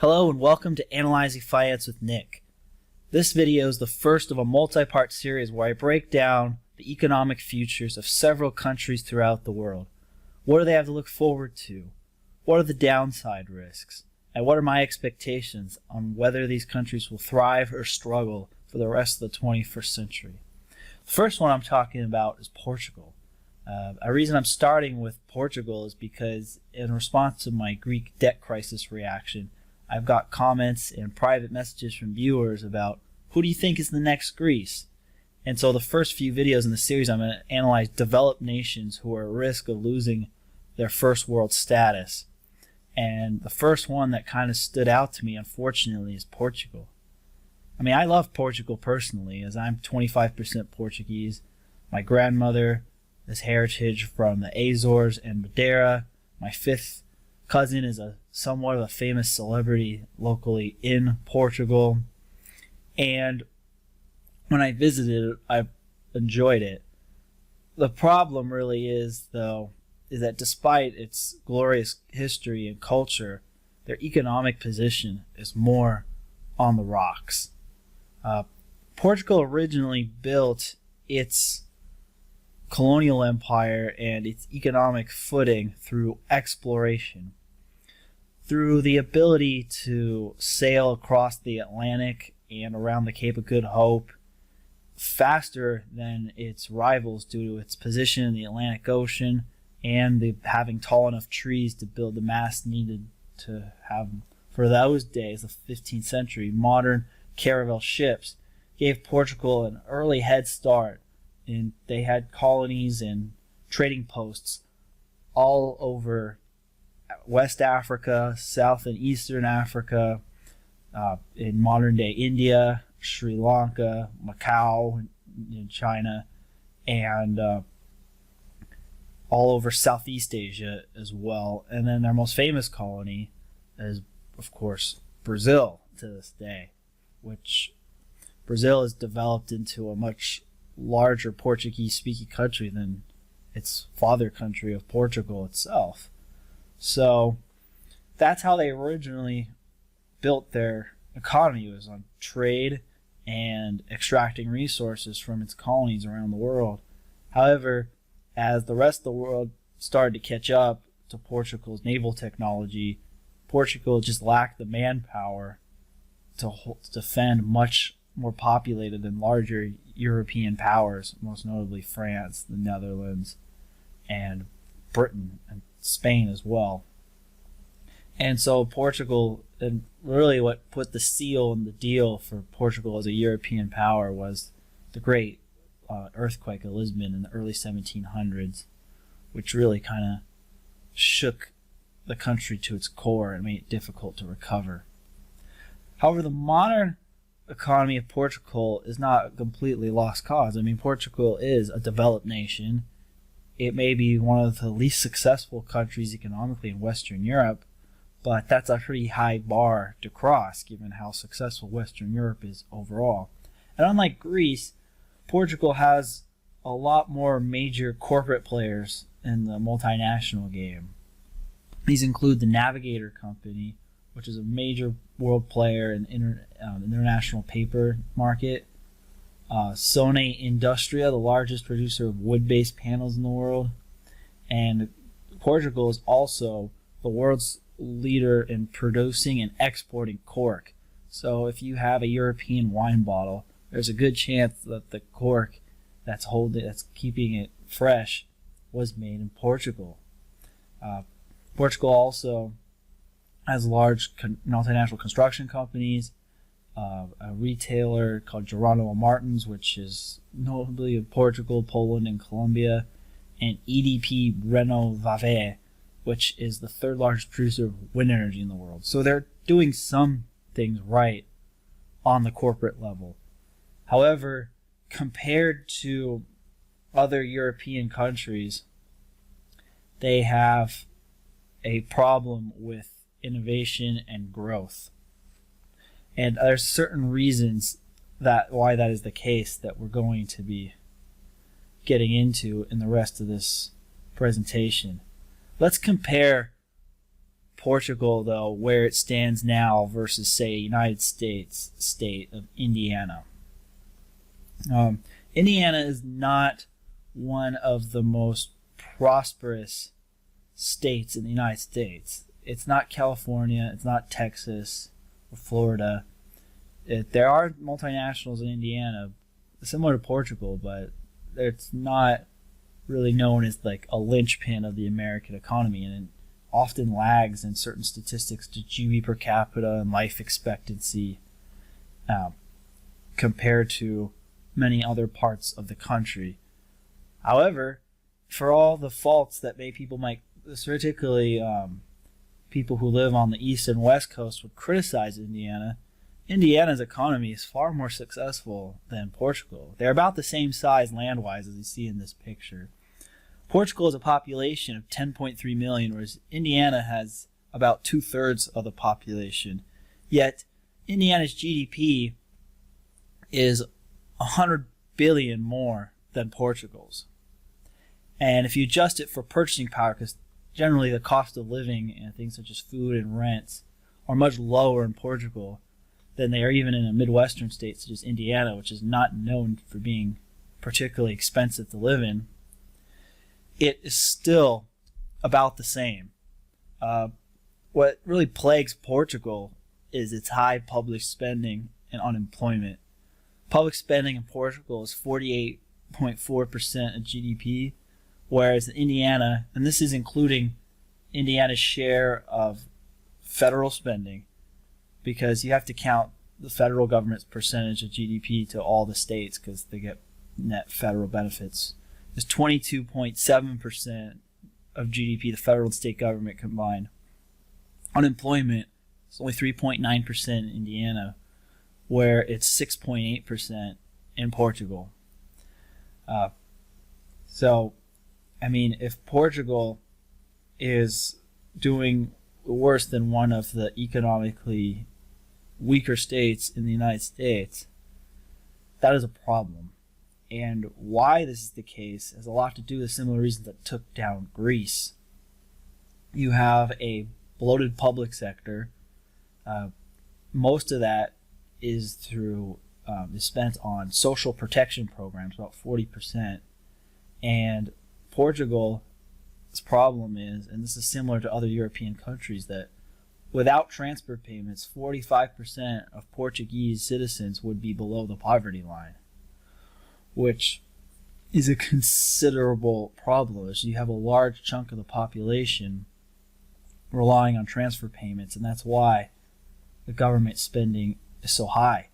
Hello and welcome to Analyzing Finance with Nick. This video is the first of a multi-part series where I break down the economic futures of several countries throughout the world. What do they have to look forward to? What are the downside risks? And what are my expectations on whether these countries will thrive or struggle for the rest of the 21st century? The first one I'm talking about is Portugal. A reason I'm starting with Portugal is because in response to my Greek debt crisis reaction, I've got comments and private messages from viewers about who do you think is the next Greece? And so the first few videos in the series I'm going to analyze developed nations who are at risk of losing their first world status. And the first one that kind of stood out to me, unfortunately, is Portugal. I mean, I love Portugal personally, as I'm 25% Portuguese. My grandmother has heritage from the Azores and Madeira. My fifth cousin is somewhat of a famous celebrity locally in Portugal. And when I visited, I enjoyed it. The problem really is, though, is that despite its glorious history and culture, their economic position is more on the rocks. Portugal originally built its colonial empire and its economic footing through exploration, through the ability to sail across the Atlantic and around the Cape of Good Hope faster than its rivals due to its position in the Atlantic Ocean and having tall enough trees to build the masts needed to have, for those days, the 15th century, modern caravel ships gave Portugal an early head start. And they had colonies and trading posts all over West Africa, South and Eastern Africa, in modern-day India, Sri Lanka, Macau, in China, and all over Southeast Asia as well. And then their most famous colony is, of course, Brazil to this day, which Brazil has developed into a much larger Portuguese-speaking country than its father country of Portugal itself. So that's how they originally built their economy, was on trade and extracting resources from its colonies around the world. However, as the rest of the world started to catch up to Portugal's naval technology, Portugal just lacked the manpower to defend much more populated and larger European powers, most notably France, the Netherlands, and Britain, and Spain as well. And so Portugal, and really what put the seal in the deal for Portugal as a European power was the great earthquake of Lisbon in the early 1700s, which really kind of shook the country to its core and made it difficult to recover. However, the modern economy of Portugal is not a completely lost cause. I mean, Portugal is a developed nation. It may be one of the least successful countries economically in Western Europe, but that's a pretty high bar to cross given how successful Western Europe is overall. And unlike Greece, Portugal has a lot more major corporate players in the multinational game. These include the Navigator Company, which is a major world player in the international paper market. Sony Industria, the largest producer of wood-based panels in the world. And Portugal is also the world's leader in producing and exporting cork. So if you have a European wine bottle, there's a good chance that the cork that's keeping it fresh was made in Portugal. Portugal also has large multinational construction companies, a retailer called Geronimo Martins, which is notably in Portugal, Poland, and Colombia, and EDP Renováveis, which is the third largest producer of wind energy in the world. So they're doing some things right on the corporate level. However, compared to other European countries, they have a problem with innovation and growth. And there's certain reasons why that is the case that we're going to be getting into in the rest of this presentation. Let's compare Portugal, though, where it stands now versus, say, United States state of Indiana. Indiana is not one of the most prosperous states in the United States. It's not California, it's not Texas or Florida. There are multinationals in Indiana, similar to Portugal, but it's not really known as like a linchpin of the American economy, and it often lags in certain statistics to GDP per capita and life expectancy compared to many other parts of the country. However, for all the faults that people might, particularly people who live on the east and west coast would criticize Indiana's economy is far more successful than Portugal. They're about the same size land-wise as you see in this picture. Portugal has a population of 10.3 million, whereas Indiana has about 2/3 of the population. Yet, Indiana's GDP is 100 billion more than Portugal's. And if you adjust it for purchasing power, because generally the cost of living and things such as food and rents are much lower in Portugal than they are even in a Midwestern state such as Indiana, which is not known for being particularly expensive to live in, it is still about the same. What really plagues Portugal is its high public spending and unemployment. Public spending in Portugal is 48.4% of GDP, whereas in Indiana, and this is including Indiana's share of federal spending, because you have to count the federal government's percentage of GDP to all the states because they get net federal benefits, is 22.7% of GDP, the federal and state government combined. Unemployment is only 3.9% in Indiana, where it's 6.8% in Portugal. So, I mean, if Portugal is doing worse than one of the economically weaker states in the United States, that is a problem. And why this is the case has a lot to do with similar reasons that took down Greece. You have a bloated public sector. Most of that is spent on social protection programs, about 40%. And Portugal's problem is, and this is similar to other European countries, that without transfer payments, 45% of Portuguese citizens would be below the poverty line, which is a considerable problem. So you have a large chunk of the population relying on transfer payments, and that's why the government spending is so high.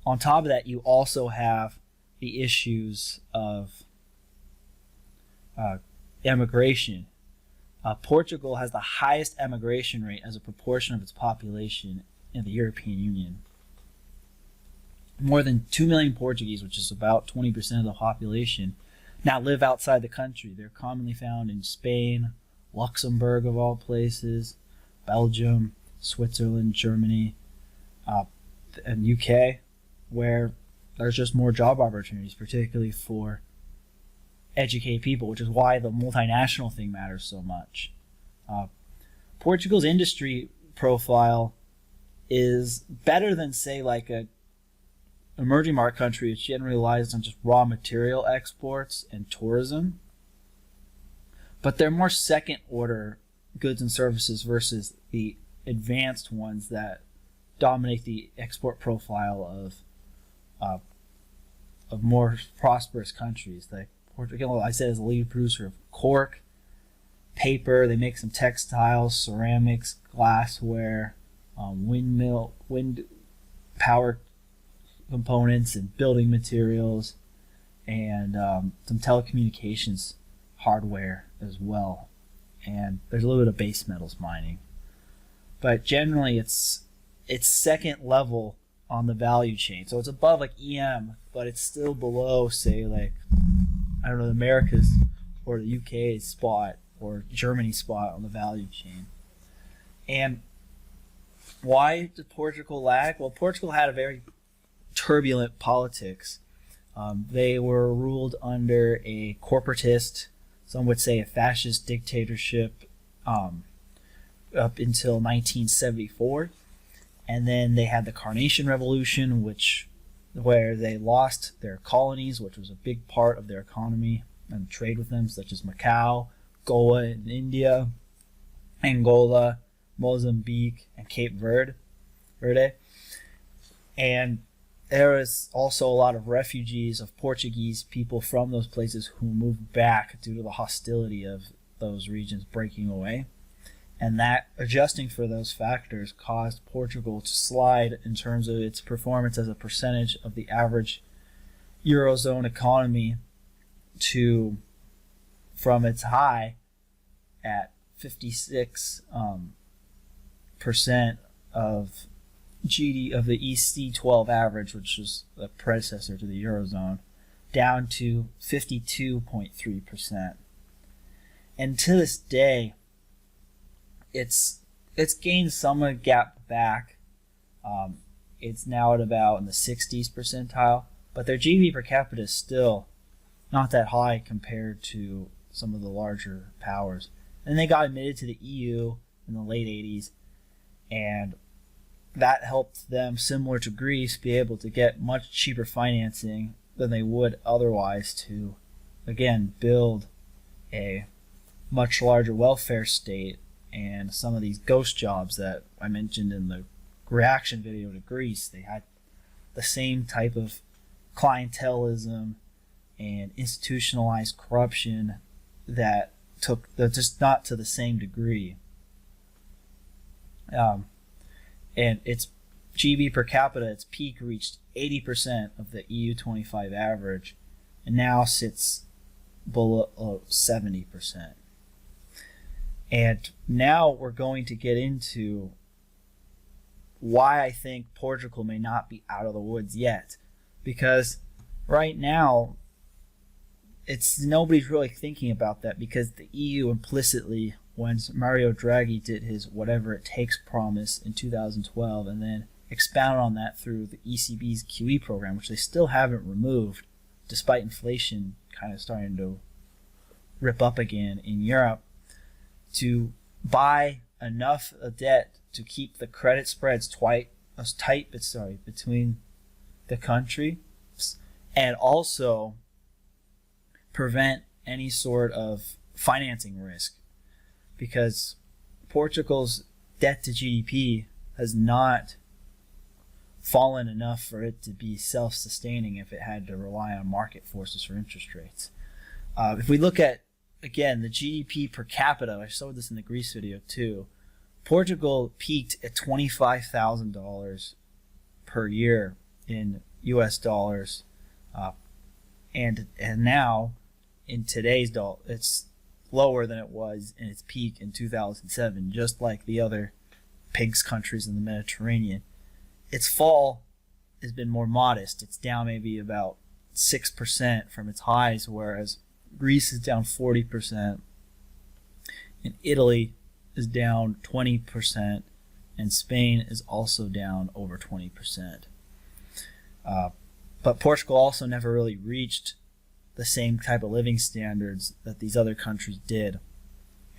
On top of that, you also have the issues of emigration. Portugal has the highest emigration rate as a proportion of its population in the European Union. More than 2 million Portuguese, which is about 20% of the population, now live outside the country. They're commonly found in Spain, Luxembourg of all places, Belgium, Switzerland, Germany, and UK, where there's just more job opportunities, particularly for educated people, which is why the multinational thing matters so much. Portugal's industry profile is better than, say, like a emerging market country, which generally relies on just raw material exports and tourism. But they're more second order goods and services versus the advanced ones that dominate the export profile of more prosperous countries. Like Portugal, I said, is a leading producer of cork, paper. They make some textiles, ceramics, glassware, wind power components, and building materials, and some telecommunications hardware as well. And there's a little bit of base metals mining. But generally, it's second level on the value chain. So it's above like EM, but it's still below, say, like, I don't know, the Americas or the UK spot or Germany spot on the value chain. And why did Portugal lag? Well, Portugal had a very turbulent politics. They were ruled under a corporatist, some would say a fascist dictatorship, up until 1974, and then they had the Carnation Revolution, where they lost their colonies, which was a big part of their economy and trade with them, such as Macau, Goa in India, Angola, Mozambique, and Cape Verde. And there was also a lot of refugees of Portuguese people from those places who moved back due to the hostility of those regions breaking away. And that, adjusting for those factors, caused Portugal to slide in terms of its performance as a percentage of the average Eurozone economy from its high at 56% of GDP of the EC12 average, which was the predecessor to the Eurozone, down to 52.3%. And to this day, it's gained some gap back. It's now at about in the 60s percentile, but their GDP per capita is still not that high compared to some of the larger powers. And they got admitted to the EU in the late 80s, and that helped them, similar to Greece, be able to get much cheaper financing than they would otherwise to, again, build a much larger welfare state. And some of these ghost jobs that I mentioned in the reaction video to Greece, they had the same type of clientelism and institutionalized corruption that just not to the same degree. And its GDP per capita, its peak reached 80% of the EU 25 average, and now sits below 70%. And now we're going to get into why I think Portugal may not be out of the woods yet. Because right now, nobody's really thinking about that, because the EU implicitly, when Mario Draghi did his whatever it takes promise in 2012 and then expounded on that through the ECB's QE program, which they still haven't removed despite inflation kind of starting to rip up again in Europe, to buy enough debt to keep the credit spreads tight between the country, and also prevent any sort of financing risk, because Portugal's debt to GDP has not fallen enough for it to be self-sustaining if it had to rely on market forces for interest rates. If we look at, again, the GDP per capita, I showed this in the Greece video too, Portugal peaked at $25,000 per year in US dollars, and now in today's dollar it's lower than it was in its peak in 2007, just like the other pigs countries in the Mediterranean. Its fall has been more modest. It's down maybe about 6% from its highs, whereas Greece is down 40%, and Italy is down 20%, and Spain is also down over 20%. But Portugal also never really reached the same type of living standards that these other countries did,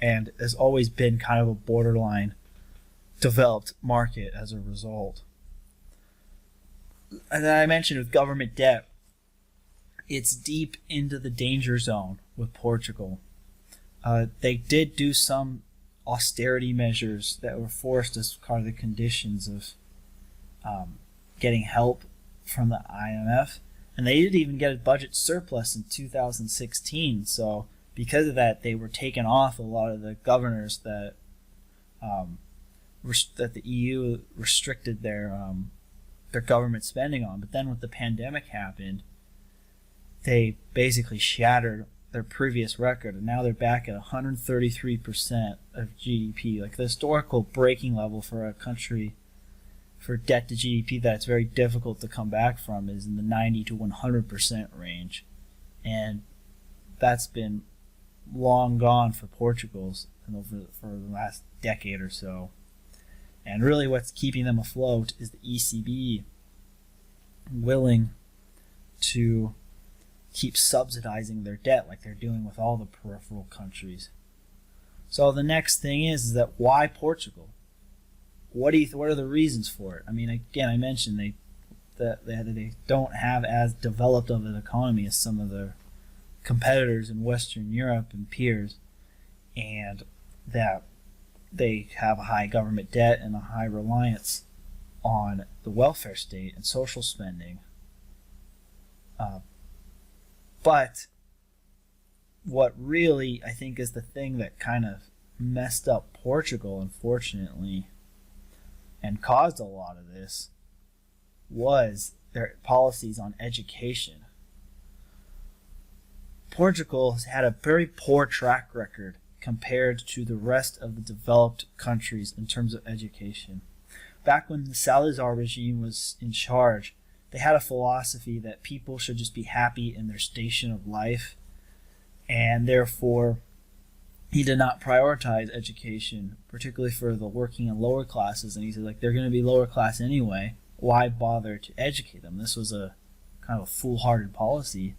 and has always been kind of a borderline developed market as a result. And then I mentioned with government debt, it's deep into the danger zone with Portugal. They did do some austerity measures that were forced as part of the conditions of getting help from the IMF, and they did even get a budget surplus in 2016. So because of that, they were taken off a lot of the governors that the EU restricted their government spending on. But then when the pandemic happened, they basically shattered their previous record, and now they're back at 133% of GDP, like the historical breaking level for a country for debt to GDP that it's very difficult to come back from is in the 90 to 100% range, and that's been long gone for Portugal's for the last decade or so. And really what's keeping them afloat is the ECB willing to keep subsidizing their debt like they're doing with all the peripheral countries. So the next thing is that why Portugal? What are the reasons for it? I mean, again, I mentioned they don't have as developed of an economy as some of their competitors in Western Europe and peers, and that they have a high government debt and a high reliance on the welfare state and social spending. But what really, I think, is the thing that kind of messed up Portugal, unfortunately, and caused a lot of this, was their policies on education. Portugal has had a very poor track record compared to the rest of the developed countries in terms of education. Back when the Salazar regime was in charge, they had a philosophy that people should just be happy in their station of life, and therefore he did not prioritize education, particularly for the working and lower classes. And he said, like, they're going to be lower class anyway, why bother to educate them? This was a kind of a foolhardy policy,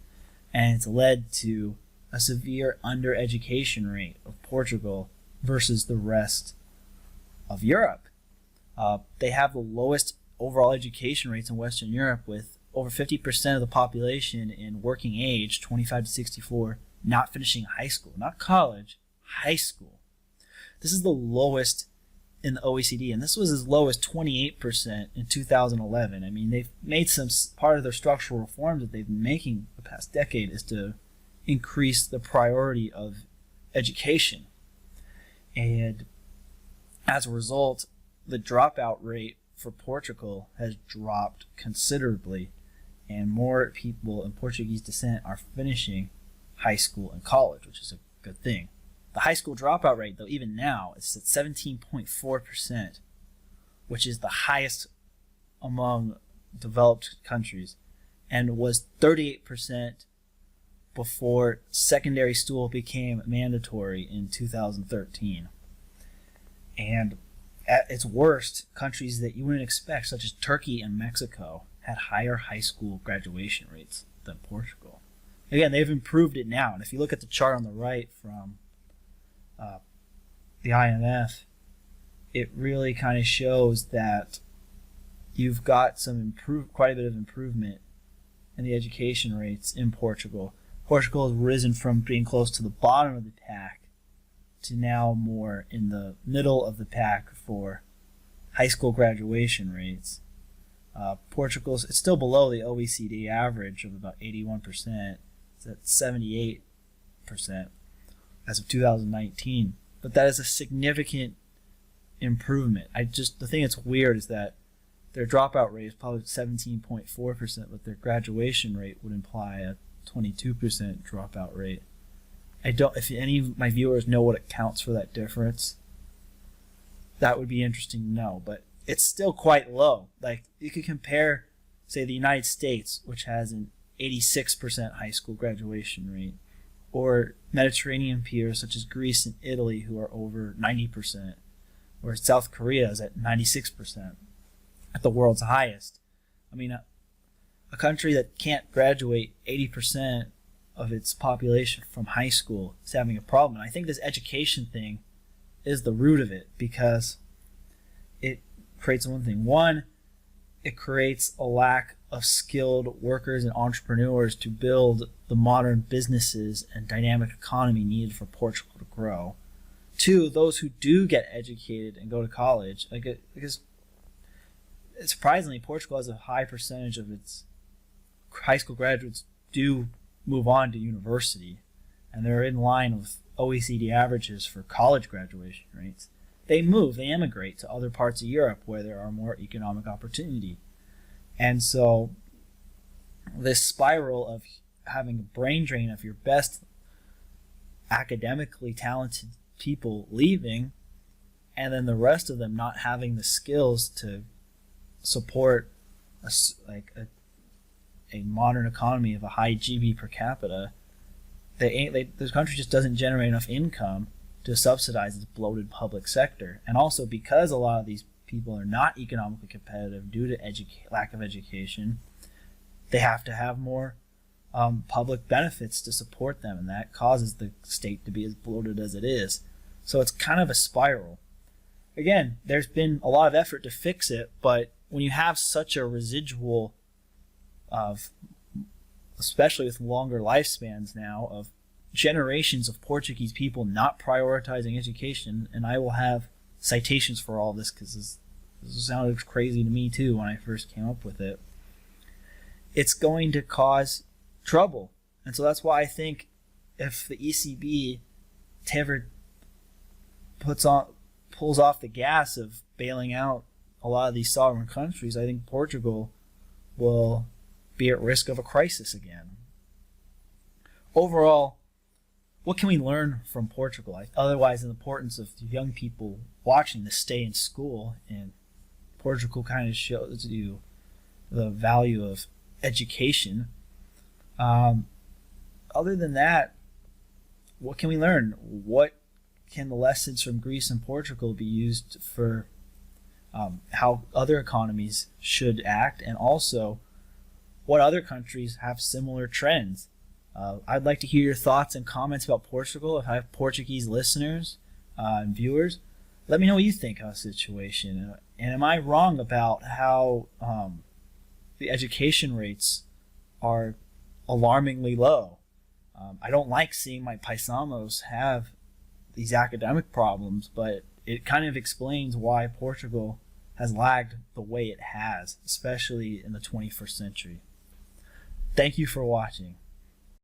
and it's led to a severe undereducation rate of Portugal versus the rest of Europe. They have the lowest overall education rates in Western Europe, with over 50% of the population in working age, 25 to 64, not finishing high school, not college, high school. This is the lowest in the OECD, and this was as low as 28% in 2011. I mean, they've made some part of their structural reforms that they've been making the past decade is to increase the priority of education. And as a result, the dropout rate for Portugal has dropped considerably, and more people in Portuguese descent are finishing high school and college, which is a good thing. The high school dropout rate, though, even now, is at 17.4%, which is the highest among developed countries, and was 38% before secondary school became mandatory in 2013. And at its worst, countries that you wouldn't expect, such as Turkey and Mexico, had higher high school graduation rates than Portugal. Again, they've improved it now, and if you look at the chart on the right from the IMF, it really kind of shows that you've got quite a bit of improvement in the education rates in Portugal. Portugal has risen from being close to the bottom of the pack to now more in the middle of the pack for high school graduation rates. It's still below the OECD average of about 81%. It's at 78% as of 2019. But that is a significant improvement. The thing that's weird is that their dropout rate is probably 17.4%, but their graduation rate would imply a 22% dropout rate. If any of my viewers know what accounts for that difference, that would be interesting to know, but it's still quite low. Like, you could compare, say, the United States, which has an 86% high school graduation rate, or Mediterranean peers such as Greece and Italy, who are over 90%, or South Korea is at 96%, at the world's highest. I mean, a country that can't graduate 80% of its population from high school is having a problem. And I think this education thing is the root of it, because it creates one thing. One, it creates a lack of skilled workers and entrepreneurs to build the modern businesses and dynamic economy needed for Portugal to grow. Two, those who do get educated and go to college, because surprisingly, Portugal has a high percentage of its high school graduates do move on to university, and they're in line with OECD averages for college graduation rates. They emigrate to other parts of Europe where there are more economic opportunity. And so this spiral of having a brain drain of your best academically talented people leaving, and then the rest of them not having the skills to support a modern economy of a high GB per capita, this country just doesn't generate enough income to subsidize its bloated public sector. And also, because a lot of these people are not economically competitive due to lack of education, they have to have more public benefits to support them, and that causes the state to be as bloated as it is. So it's kind of a spiral. Again, there's been a lot of effort to fix it, but when you have such a residual of, especially with longer lifespans now, of generations of Portuguese people not prioritizing education, and I will have citations for all this because this sounded crazy to me too when I first came up with it, it's going to cause trouble. And so that's why I think if the ECB ever pulls off the gas of bailing out a lot of these sovereign countries, I think Portugal will be at risk of a crisis again. Overall, what can we learn from Portugal? Otherwise, the importance of young people watching this stay in school, and Portugal kind of shows you the value of education. Other than that, what can we learn? What can the lessons from Greece and Portugal be used for how other economies should act, and also what other countries have similar trends? I'd like to hear your thoughts and comments about Portugal. If I have Portuguese listeners and viewers, let me know what you think of the situation. And am I wrong about how the education rates are alarmingly low? I don't like seeing my paisanos have these academic problems, but it kind of explains why Portugal has lagged the way it has, especially in the 21st century. Thank you for watching.